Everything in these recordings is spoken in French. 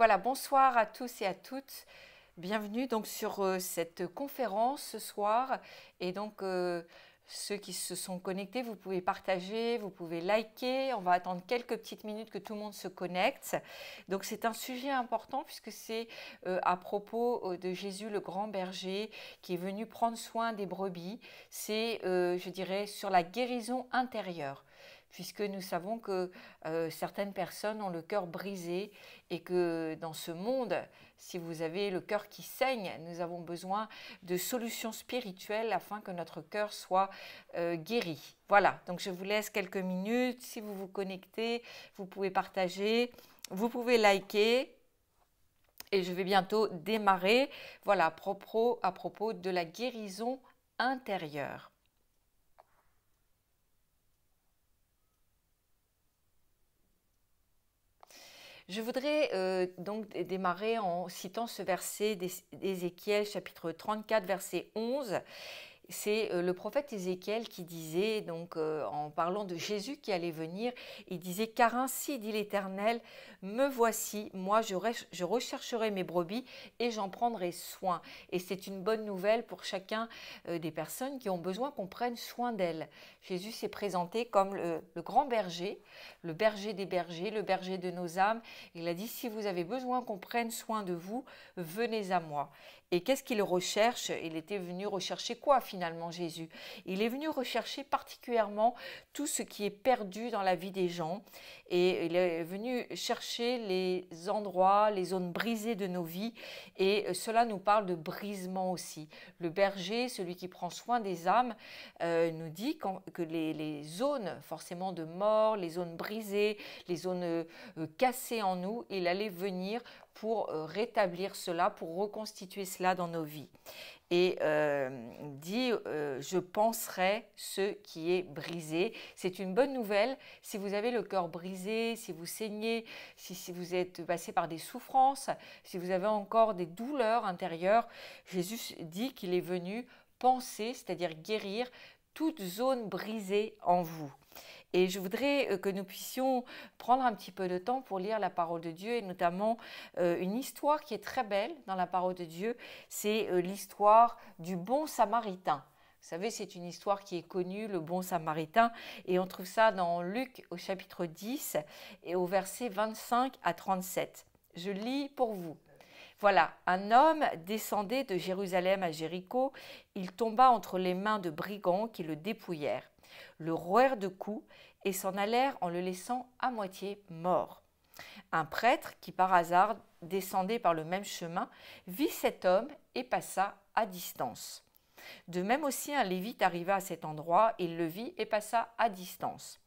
Voilà, bonsoir à tous et à toutes. Bienvenue donc sur cette conférence ce soir. Et donc, ceux qui se sont connectés, vous pouvez partager, vous pouvez liker. On va attendre quelques petites minutes que tout le monde se connecte. Donc, c'est un sujet important puisque c'est à propos de Jésus le grand berger qui est venu prendre soin des brebis. C'est, je dirais, sur la guérison intérieure, puisque nous savons que certaines personnes ont le cœur brisé et que dans ce monde, si vous avez le cœur qui saigne, nous avons besoin de solutions spirituelles afin que notre cœur soit guéri. Voilà, donc je vous laisse quelques minutes. Si vous vous connectez, vous pouvez partager, vous pouvez liker. Et je vais bientôt démarrer, voilà, à propos de la guérison intérieure. Je voudrais donc démarrer en citant ce verset d'Ézéchiel, chapitre 34, verset 11. C'est le prophète Ézéchiel qui disait, donc en parlant de Jésus qui allait venir, il disait « Car ainsi dit l'Éternel, me voici, moi je rechercherai mes brebis et j'en prendrai soin. » Et c'est une bonne nouvelle pour chacun des personnes qui ont besoin qu'on prenne soin d'elles. Jésus s'est présenté comme le grand berger, le berger des bergers, le berger de nos âmes. Il a dit « Si vous avez besoin qu'on prenne soin de vous, venez à moi. » Et qu'est-ce qu'il recherche? Il était venu rechercher quoi finalement Jésus? Il est venu rechercher particulièrement tout ce qui est perdu dans la vie des gens. Et il est venu chercher les endroits, les zones brisées de nos vies. Et cela nous parle de brisement aussi. Le berger, celui qui prend soin des âmes, nous dit que les zones forcément de mort, les zones brisées, les zones cassées en nous, il allait venir pour rétablir cela, pour reconstituer cela dans nos vies. Et dit je panserai ce qui est brisé. C'est une bonne nouvelle si vous avez le cœur brisé, si vous saignez, si vous êtes passé par des souffrances, si vous avez encore des douleurs intérieures. Jésus dit qu'il est venu panser, c'est-à-dire guérir toute zone brisée en vous. Et je voudrais que nous puissions prendre un petit peu de temps pour lire la parole de Dieu et notamment une histoire qui est très belle dans la parole de Dieu, c'est l'histoire du bon samaritain. Vous savez, c'est une histoire qui est connue, le bon samaritain, et on trouve ça dans Luc au chapitre 10 et au verset 25 à 37. Je lis pour vous. Voilà, un homme descendait de Jérusalem à Jéricho, il tomba entre les mains de brigands qui le dépouillèrent, le rouèrent de coups et s'en allèrent en le laissant à moitié mort. Un prêtre qui par hasard descendait par le même chemin vit cet homme et passa à distance. De même aussi un lévite arriva à cet endroit, il le vit et passa à distance.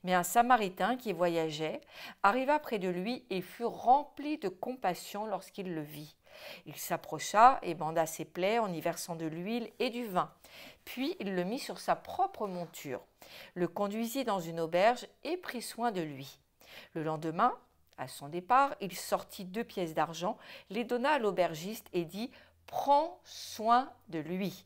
Mais un samaritain qui voyageait arriva près de lui et fut rempli de compassion lorsqu'il le vit. Il s'approcha et banda ses plaies en y versant de l'huile et du vin. Puis il le mit sur sa propre monture, le conduisit dans une auberge et prit soin de lui. Le lendemain, à son départ, il sortit 2 pièces d'argent, les donna à l'aubergiste et dit « Prends soin de lui.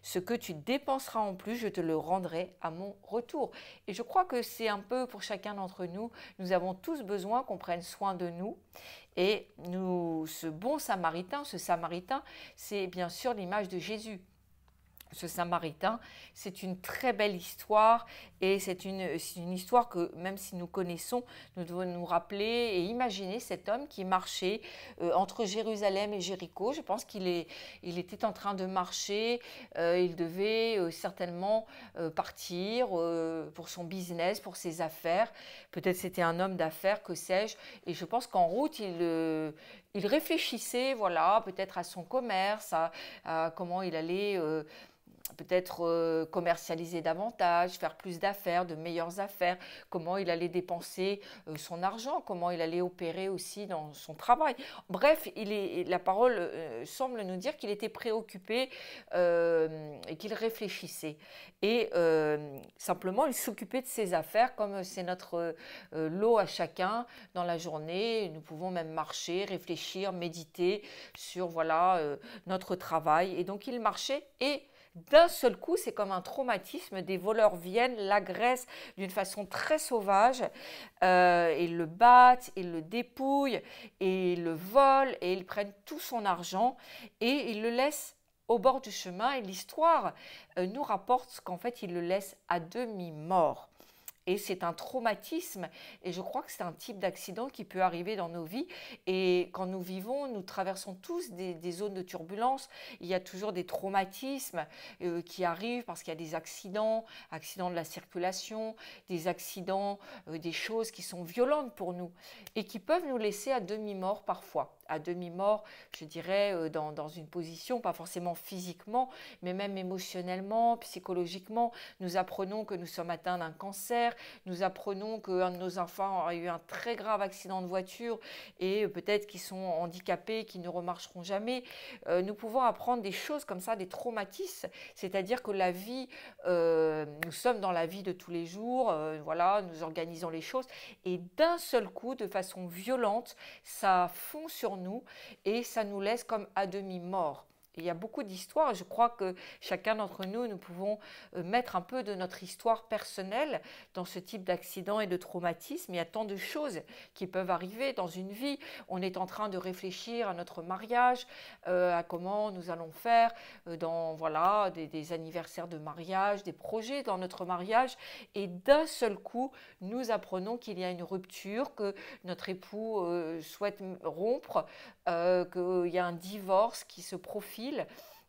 Ce que tu dépenseras en plus, je te le rendrai à mon retour. » Et je crois que c'est un peu pour chacun d'entre nous. Nous avons tous besoin qu'on prenne soin de nous. Et ce bon samaritain, c'est bien sûr l'image de Jésus. Ce samaritain, c'est une très belle histoire et c'est une histoire que même si nous connaissons, nous devons nous rappeler et imaginer cet homme qui marchait entre Jérusalem et Jéricho. Je pense qu'il était en train de marcher, il devait certainement partir pour son business, pour ses affaires. Peut-être c'était un homme d'affaires, que sais-je. Et je pense qu'en route, il réfléchissait, voilà, peut-être à son commerce, à comment il allait peut-être commercialiser davantage, faire plus d'affaires, de meilleures affaires, comment il allait dépenser son argent, comment il allait opérer aussi dans son travail. Bref, la parole semble nous dire qu'il était préoccupé et qu'il réfléchissait. Et simplement, il s'occupait de ses affaires comme c'est notre lot à chacun dans la journée. Nous pouvons même marcher, réfléchir, méditer sur voilà, notre travail. Et donc, il marchait et d'un seul coup, c'est comme un traumatisme, des voleurs viennent, l'agressent d'une façon très sauvage, ils le battent, ils le dépouillent, et ils le volent, et ils prennent tout son argent, et ils le laissent au bord du chemin, et l'histoire nous rapporte qu'en fait, ils le laissent à demi mort. Et c'est un traumatisme, et je crois que c'est un type d'accident qui peut arriver dans nos vies. Et quand nous vivons, nous traversons tous des zones de turbulence. Il y a toujours des traumatismes qui arrivent parce qu'il y a des accidents, accidents de la circulation, des accidents, des choses qui sont violentes pour nous et qui peuvent nous laisser à demi-mort parfois. À demi-mort, je dirais, dans une position, pas forcément physiquement, mais même émotionnellement, psychologiquement. Nous apprenons que nous sommes atteints d'un cancer, nous apprenons qu'un de nos enfants a eu un très grave accident de voiture et peut-être qu'ils sont handicapés, qu'ils ne remarcheront jamais. Nous pouvons apprendre des choses comme ça, des traumatismes, c'est-à-dire que la vie, nous sommes dans la vie de tous les jours, voilà, nous organisons les choses et d'un seul coup, de façon violente, ça fond sur nous et ça nous laisse comme à demi morts. Il y a beaucoup d'histoires. Je crois que chacun d'entre nous, nous pouvons mettre un peu de notre histoire personnelle dans ce type d'accident et de traumatisme. Il y a tant de choses qui peuvent arriver dans une vie. On est en train de réfléchir à notre mariage, à comment nous allons faire dans voilà, des anniversaires de mariage, des projets dans notre mariage. Et d'un seul coup, nous apprenons qu'il y a une rupture, que notre époux souhaite rompre, qu'il y a un divorce qui se profile.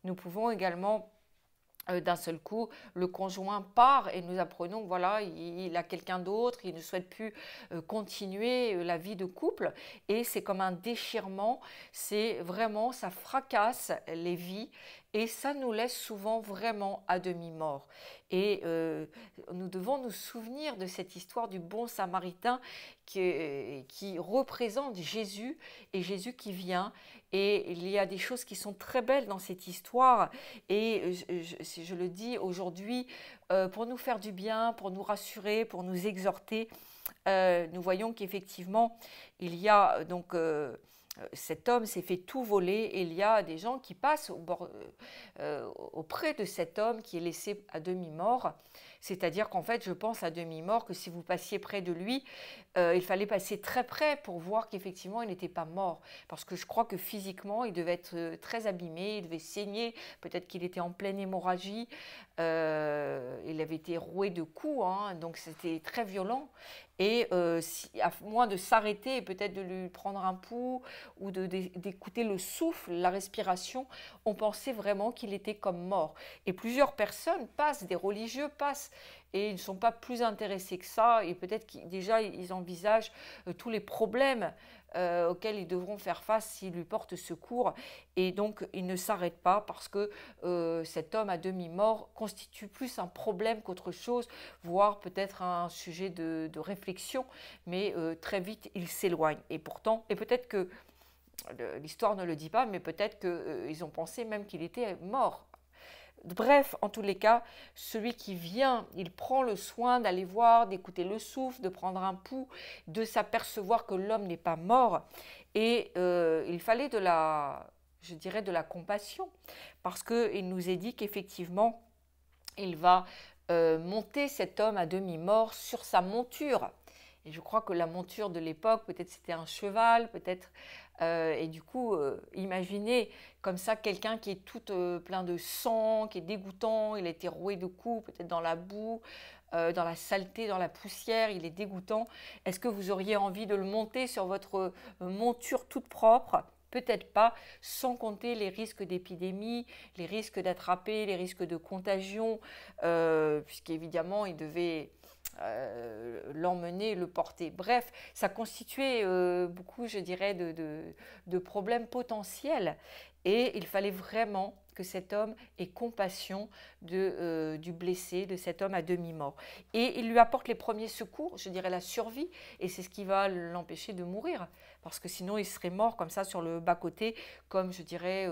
Nous pouvons également d'un seul coup, le conjoint part et nous apprenons que voilà, il a quelqu'un d'autre, il ne souhaite plus continuer la vie de couple et c'est comme un déchirement, c'est vraiment, ça fracasse les vies et ça nous laisse souvent vraiment à demi-mort. Et nous devons nous souvenir de cette histoire du bon samaritain qui représente Jésus et Jésus qui vient. Et il y a des choses qui sont très belles dans cette histoire et je le dis aujourd'hui, pour nous faire du bien, pour nous rassurer, pour nous exhorter, nous voyons qu'effectivement, il y a donc cet homme s'est fait tout voler et il y a des gens qui passent auprès de cet homme qui est laissé à demi-mort. C'est-à-dire qu'en fait, je pense à demi-mort que si vous passiez près de lui, il fallait passer très près pour voir qu'effectivement, il n'était pas mort. Parce que je crois que physiquement, il devait être très abîmé, il devait saigner, peut-être qu'il était en pleine hémorragie, il avait été roué de coups, hein, donc c'était très violent. Et à moins de s'arrêter et peut-être de lui prendre un pouls ou d'écouter le souffle, la respiration, on pensait vraiment qu'il était comme mort. Et plusieurs personnes passent, des religieux passent, et ils ne sont pas plus intéressés que ça, et peut-être qu'ils déjà ils envisagent tous les problèmes auxquels ils devront faire face s'ils lui portent secours, et donc ils ne s'arrêtent pas parce que cet homme à demi-mort constitue plus un problème qu'autre chose, voire peut-être un sujet de réflexion, mais très vite il s'éloigne. Et pourtant, et peut-être que l'histoire ne le dit pas, mais peut-être qu'ils ont pensé même qu'il était mort. Bref, en tous les cas, celui qui vient, il prend le soin d'aller voir, d'écouter le souffle, de prendre un pouls, de s'apercevoir que l'homme n'est pas mort. Et il fallait je dirais, de la compassion, parce qu'il nous est dit qu'effectivement, il va monter cet homme à demi-mort sur sa monture. Et je crois que la monture de l'époque, peut-être c'était un cheval, peut-être. Et du coup, imaginez comme ça quelqu'un qui est tout plein de sang, qui est dégoûtant, il a été roué de coups, peut-être dans la boue, dans la saleté, dans la poussière, il est dégoûtant. Est-ce que vous auriez envie de le monter sur votre monture toute propre ? Peut-être pas, sans compter les risques d'épidémie, les risques d'attraper, les risques de contagion, puisqu'évidemment, il devait l'emmener, le porter. Bref, ça constituait beaucoup, je dirais, de problèmes potentiels. Et il fallait vraiment que cet homme ait compassion du blessé, de cet homme à demi-mort. Et il lui apporte les premiers secours, je dirais la survie, et c'est ce qui va l'empêcher de mourir. Parce que sinon, il serait mort comme ça sur le bas-côté, comme je dirais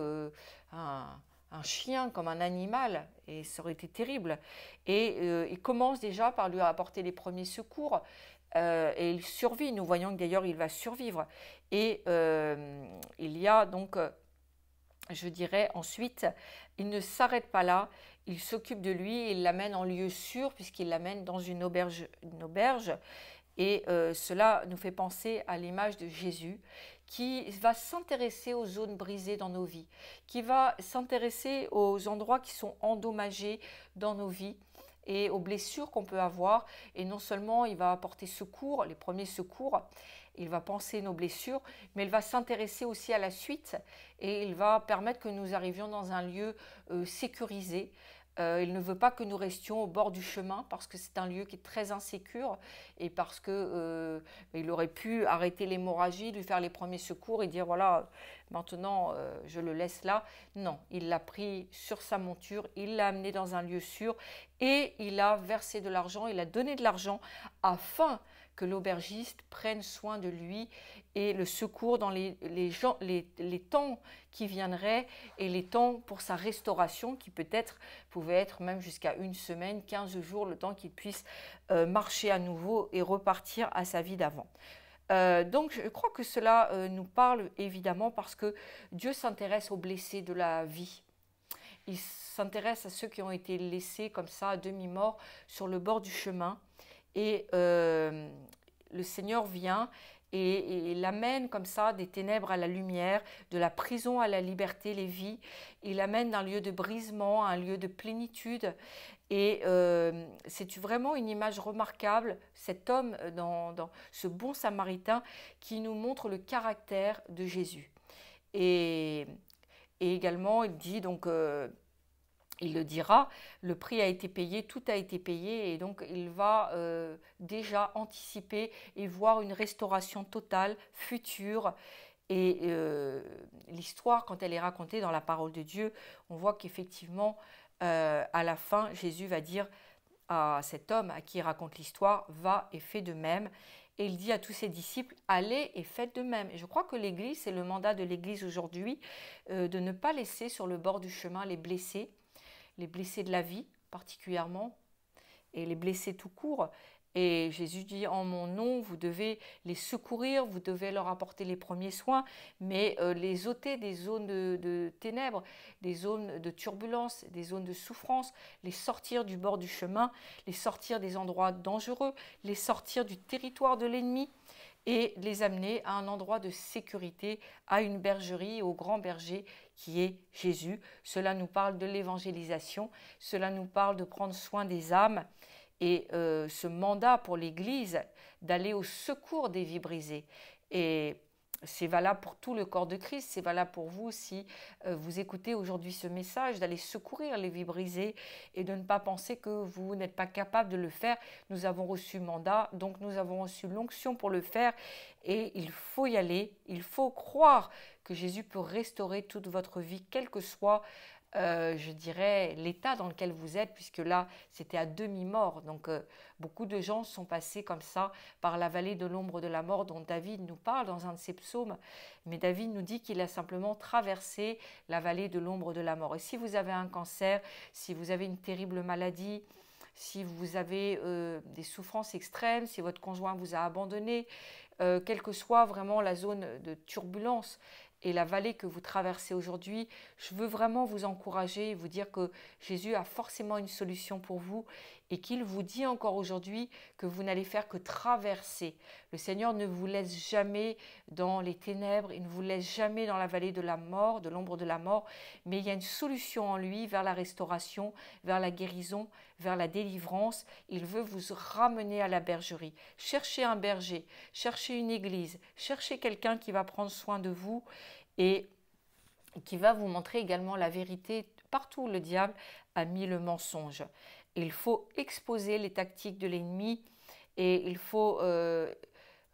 un chien, comme un animal, et ça aurait été terrible. Et il commence déjà par lui apporter les premiers secours, et il survit. Nous voyons que d'ailleurs il va survivre. Et il y a donc je dirais ensuite, il ne s'arrête pas là, il s'occupe de lui, il l'amène en lieu sûr puisqu'il l'amène dans une auberge. Et cela nous fait penser à l'image de Jésus qui va s'intéresser aux zones brisées dans nos vies, qui va s'intéresser aux endroits qui sont endommagés dans nos vies et aux blessures qu'on peut avoir. Et non seulement il va apporter secours, les premiers secours, il va penser nos blessures, mais il va s'intéresser aussi à la suite et il va permettre que nous arrivions dans un lieu sécurisé. Il ne veut pas que nous restions au bord du chemin parce que c'est un lieu qui est très insécure et parce que il aurait pu arrêter l'hémorragie, lui faire les premiers secours et dire voilà, maintenant je le laisse là. Non, il l'a pris sur sa monture, il l'a amené dans un lieu sûr et il a versé de l'argent, il a donné de l'argent afin que l'aubergiste prenne soin de lui et le secours dans les temps qui viendraient et les temps pour sa restauration qui peut-être pouvait être même jusqu'à 1 semaine, 15 jours, le temps qu'il puisse marcher à nouveau et repartir à sa vie d'avant. Donc je crois que cela nous parle évidemment parce que Dieu s'intéresse aux blessés de la vie. Il s'intéresse à ceux qui ont été laissés comme ça à demi-mort sur le bord du chemin. Et le Seigneur vient et il amène comme ça des ténèbres à la lumière, de la prison à la liberté, les vies. Il amène d'un lieu de brisement à un lieu de plénitude. Et c'est vraiment une image remarquable, cet homme dans ce bon samaritain qui nous montre le caractère de Jésus. Et également, il dit donc... il le dira, le prix a été payé, tout a été payé et donc il va déjà anticiper et voir une restauration totale, future. Et l'histoire, quand elle est racontée dans la parole de Dieu, on voit qu'effectivement, à la fin, Jésus va dire à cet homme à qui il raconte l'histoire, va et fais de même. Et il dit à tous ses disciples, allez et faites de même. Et je crois que l'Église, c'est le mandat de l'Église aujourd'hui, de ne pas laisser sur le bord du chemin les blessés de la vie particulièrement, et les blessés tout court. Et Jésus dit en mon nom, vous devez les secourir, vous devez leur apporter les premiers soins, mais les ôter des zones de ténèbres, des zones de turbulence, des zones de souffrance, les sortir du bord du chemin, les sortir des endroits dangereux, les sortir du territoire de l'ennemi et les amener à un endroit de sécurité, à une bergerie, au grand berger qui est Jésus. Cela nous parle de l'évangélisation, cela nous parle de prendre soin des âmes et ce mandat pour l'Église d'aller au secours des vies brisées. Et c'est valable pour tout le corps de Christ, c'est valable pour vous si vous écoutez aujourd'hui ce message, d'aller secourir les vies brisées et de ne pas penser que vous n'êtes pas capable de le faire. Nous avons reçu mandat, donc nous avons reçu l'onction pour le faire et il faut y aller, il faut croire que Jésus peut restaurer toute votre vie, quel que soit je dirais, l'état dans lequel vous êtes, puisque là, c'était à demi-mort. Donc, beaucoup de gens sont passés comme ça par la vallée de l'ombre de la mort dont David nous parle dans un de ses psaumes. Mais David nous dit qu'il a simplement traversé la vallée de l'ombre de la mort. Et si vous avez un cancer, si vous avez une terrible maladie, si vous avez des souffrances extrêmes, si votre conjoint vous a abandonné, quelle que soit vraiment la zone de turbulence, et la vallée que vous traversez aujourd'hui, je veux vraiment vous encourager et vous dire que Jésus a forcément une solution pour vous et qu'il vous dit encore aujourd'hui que vous n'allez faire que traverser. Le Seigneur ne vous laisse jamais dans les ténèbres, il ne vous laisse jamais dans la vallée de la mort, de l'ombre de la mort, mais il y a une solution en lui vers la restauration, vers la guérison, vers la délivrance. Il veut vous ramener à la bergerie. Cherchez un berger, cherchez une église, cherchez quelqu'un qui va prendre soin de vous et qui va vous montrer également la vérité partout où le diable a mis le mensonge. Il faut exposer les tactiques de l'ennemi et il faut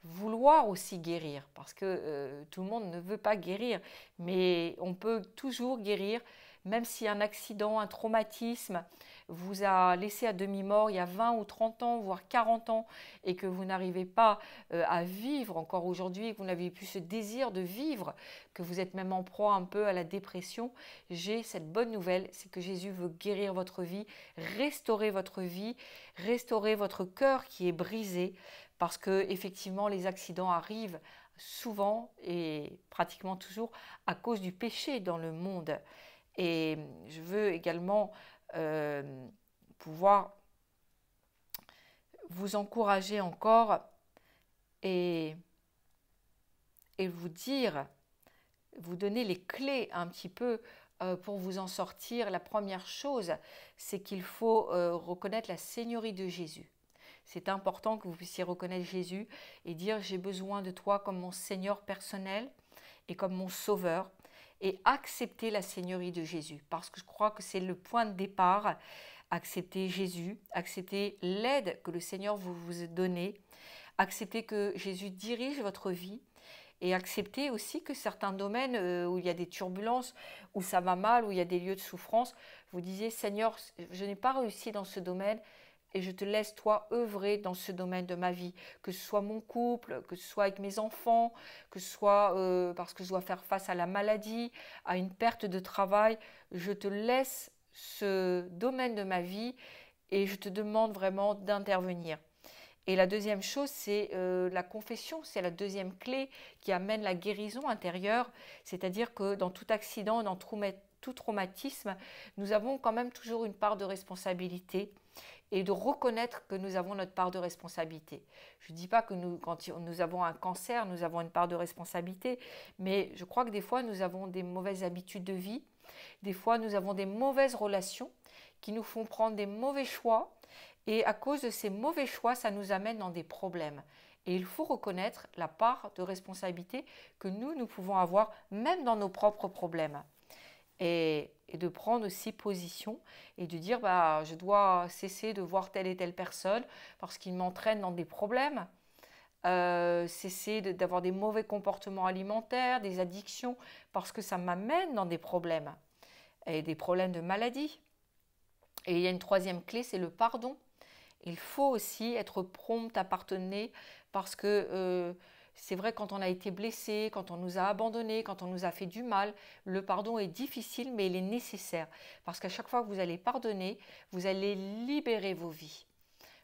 vouloir aussi guérir parce que tout le monde ne veut pas guérir, mais on peut toujours guérir, même si un accident, un traumatisme vous a laissé à demi-mort il y a 20 ou 30 ans, voire 40 ans, et que vous n'arrivez pas à vivre encore aujourd'hui, que vous n'avez plus ce désir de vivre, que vous êtes même en proie un peu à la dépression, j'ai cette bonne nouvelle, c'est que Jésus veut guérir votre vie, restaurer votre cœur qui est brisé, parce que effectivement les accidents arrivent souvent et pratiquement toujours à cause du péché dans le monde. Et je veux également pouvoir vous encourager encore et, et vous dire, vous donner les clés un petit peu pour vous en sortir. La première chose, c'est qu'il faut reconnaître la seigneurie de Jésus. C'est important que vous puissiez reconnaître Jésus et dire j'ai besoin de toi comme mon Seigneur personnel et comme mon Sauveur, et accepter la seigneurie de Jésus, parce que je crois que c'est le point de départ. Accepter Jésus, accepter l'aide que le Seigneur vous a donnée, accepter que Jésus dirige votre vie, et accepter aussi que certains domaines où il y a des turbulences, où ça va mal, où il y a des lieux de souffrance, vous disiez Seigneur, je n'ai pas réussi dans ce domaine, et je te laisse toi œuvrer dans ce domaine de ma vie, que ce soit mon couple, que ce soit avec mes enfants, que ce soit parce que je dois faire face à la maladie, à une perte de travail. Je te laisse ce domaine de ma vie et je te demande vraiment d'intervenir. Et la deuxième chose, c'est la confession, c'est la deuxième clé qui amène la guérison intérieure, c'est-à-dire que dans tout accident, dans tout traumatisme, nous avons quand même toujours une part de responsabilité, et de reconnaître que nous avons notre part de responsabilité. Je ne dis pas que quand nous avons un cancer, nous avons une part de responsabilité, mais je crois que des fois, nous avons des mauvaises habitudes de vie, des fois, nous avons des mauvaises relations qui nous font prendre des mauvais choix, et à cause de ces mauvais choix, ça nous amène dans des problèmes. Et il faut reconnaître la part de responsabilité que nous pouvons avoir, même dans nos propres problèmes. Et de prendre aussi position et de dire bah, je dois cesser de voir telle et telle personne parce qu'il m'entraîne dans des problèmes, cesser d'avoir des mauvais comportements alimentaires, des addictions, parce que ça m'amène dans des problèmes, et des problèmes de maladie. Et il y a une troisième clé, c'est le pardon. Il faut aussi être prompt à pardonner parce que c'est vrai, quand on a été blessé, quand on nous a abandonnés, quand on nous a fait du mal, le pardon est difficile, mais il est nécessaire. Parce qu'à chaque fois que vous allez pardonner, vous allez libérer vos vies.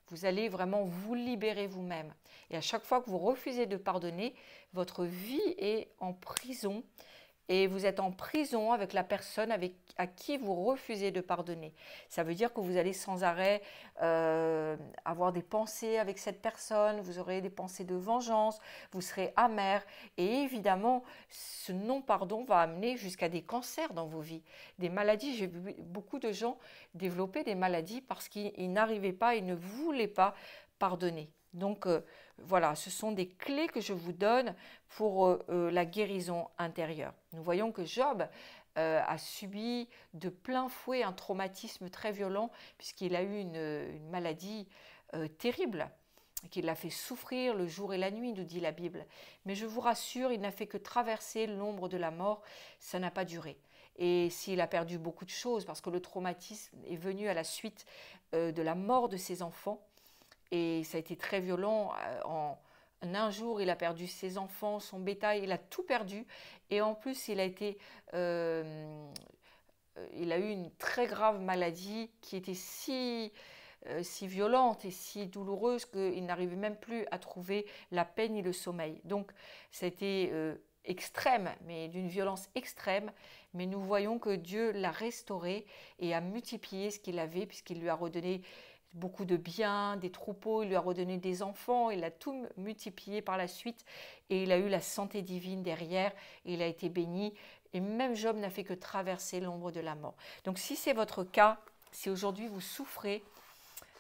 Vous allez vraiment vous libérer vous-même. Et à chaque fois que vous refusez de pardonner, votre vie est en prison. Et vous êtes en prison avec la personne à qui vous refusez de pardonner. Ça veut dire que vous allez sans arrêt avoir des pensées avec cette personne, vous aurez des pensées de vengeance, vous serez amer. Et évidemment, ce non-pardon va amener jusqu'à des cancers dans vos vies, des maladies. J'ai vu beaucoup de gens développer des maladies parce qu'ils n'arrivaient pas, ils ne voulaient pas pardonner. Donc voilà, ce sont des clés que je vous donne pour la guérison intérieure. Nous voyons que Job a subi de plein fouet un traumatisme très violent puisqu'il a eu une maladie terrible qui l'a fait souffrir le jour et la nuit, nous dit la Bible. Mais je vous rassure, il n'a fait que traverser l'ombre de la mort, ça n'a pas duré. Et s'il a perdu beaucoup de choses, parce que le traumatisme est venu à la suite de la mort de ses enfants, et ça a été très violent. En un jour, il a perdu ses enfants, son bétail, il a tout perdu. Et en plus, il a eu une très grave maladie qui était si violente et si douloureuse qu'il n'arrivait même plus à trouver la paix ni le sommeil. Donc, ça a été extrême, mais d'une violence extrême. Mais nous voyons que Dieu l'a restauré et a multiplié ce qu'il avait, puisqu'il lui a redonné beaucoup de biens, des troupeaux, il lui a redonné des enfants, il a tout multiplié par la suite et il a eu la santé divine derrière et il a été béni. Et même Job n'a fait que traverser l'ombre de la mort. Donc si c'est votre cas, si aujourd'hui vous souffrez,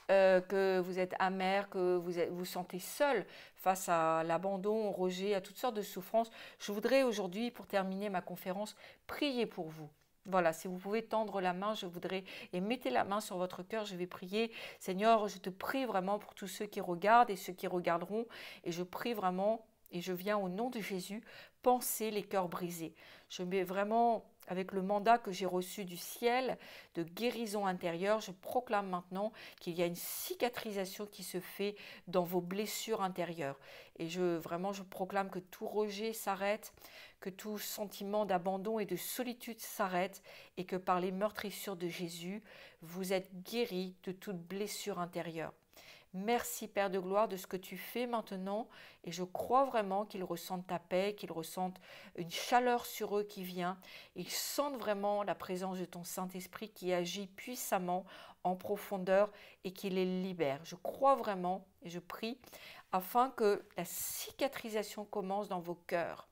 que vous êtes amer, que vous sentez seul face à l'abandon, au rejet, à toutes sortes de souffrances, je voudrais aujourd'hui, pour terminer ma conférence, prier pour vous. Voilà, si vous pouvez tendre la main, je voudrais, et mettez la main sur votre cœur, je vais prier. Seigneur, je te prie vraiment pour tous ceux qui regardent et ceux qui regarderont, et je prie vraiment, et je viens au nom de Jésus, penser les cœurs brisés. Je mets vraiment, avec le mandat que j'ai reçu du ciel de guérison intérieure, je proclame maintenant qu'il y a une cicatrisation qui se fait dans vos blessures intérieures. Et je proclame que tout rejet s'arrête, que tout sentiment d'abandon et de solitude s'arrête et que par les meurtrissures de Jésus, vous êtes guéris de toute blessure intérieure. Merci Père de gloire de ce que tu fais maintenant et je crois vraiment qu'ils ressentent ta paix, qu'ils ressentent une chaleur sur eux qui vient. Ils sentent vraiment la présence de ton Saint-Esprit qui agit puissamment en profondeur et qui les libère. Je crois vraiment et je prie afin que la cicatrisation commence dans vos cœurs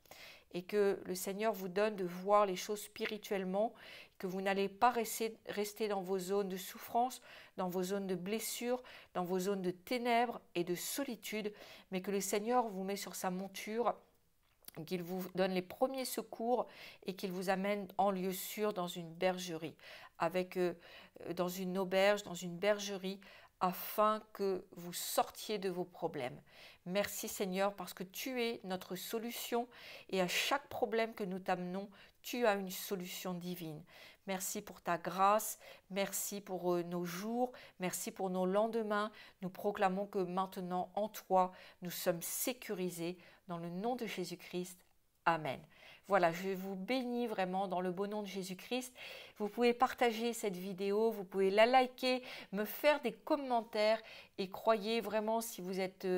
et que le Seigneur vous donne de voir les choses spirituellement, que vous n'allez pas rester dans vos zones de souffrance, dans vos zones de blessures, dans vos zones de ténèbres et de solitude, mais que le Seigneur vous met sur sa monture, qu'il vous donne les premiers secours et qu'il vous amène en lieu sûr dans une bergerie, dans une auberge, dans une bergerie, afin que vous sortiez de vos problèmes. Merci Seigneur parce que tu es notre solution et à chaque problème que nous t'amenons, tu as une solution divine. Merci pour ta grâce, merci pour nos jours, merci pour nos lendemains. Nous proclamons que maintenant en toi, nous sommes sécurisés dans le nom de Jésus-Christ. Amen. Voilà, je vous bénis vraiment dans le beau nom de Jésus-Christ. Vous pouvez partager cette vidéo, vous pouvez la liker, me faire des commentaires et croyez vraiment si vous êtes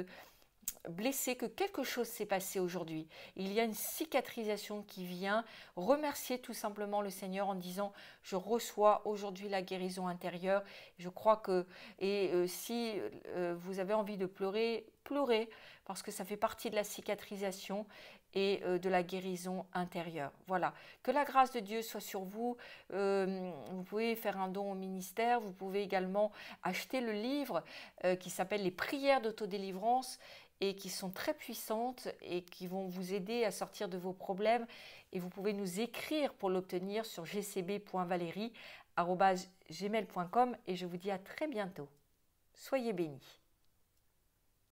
blessé que quelque chose s'est passé aujourd'hui. Il y a une cicatrisation qui vient. Remerciez tout simplement le Seigneur en disant « Je reçois aujourd'hui la guérison intérieure ». Je crois que, si vous avez envie de pleurer, pleurez parce que ça fait partie de la cicatrisation et de la guérison intérieure. Voilà, que la grâce de Dieu soit sur vous. Vous pouvez faire un don au ministère, vous pouvez également acheter le livre qui s'appelle « Les prières d'autodélivrance » et qui sont très puissantes et qui vont vous aider à sortir de vos problèmes. Et vous pouvez nous écrire pour l'obtenir sur gcb.valerie@gmail.com et je vous dis à très bientôt. Soyez bénis.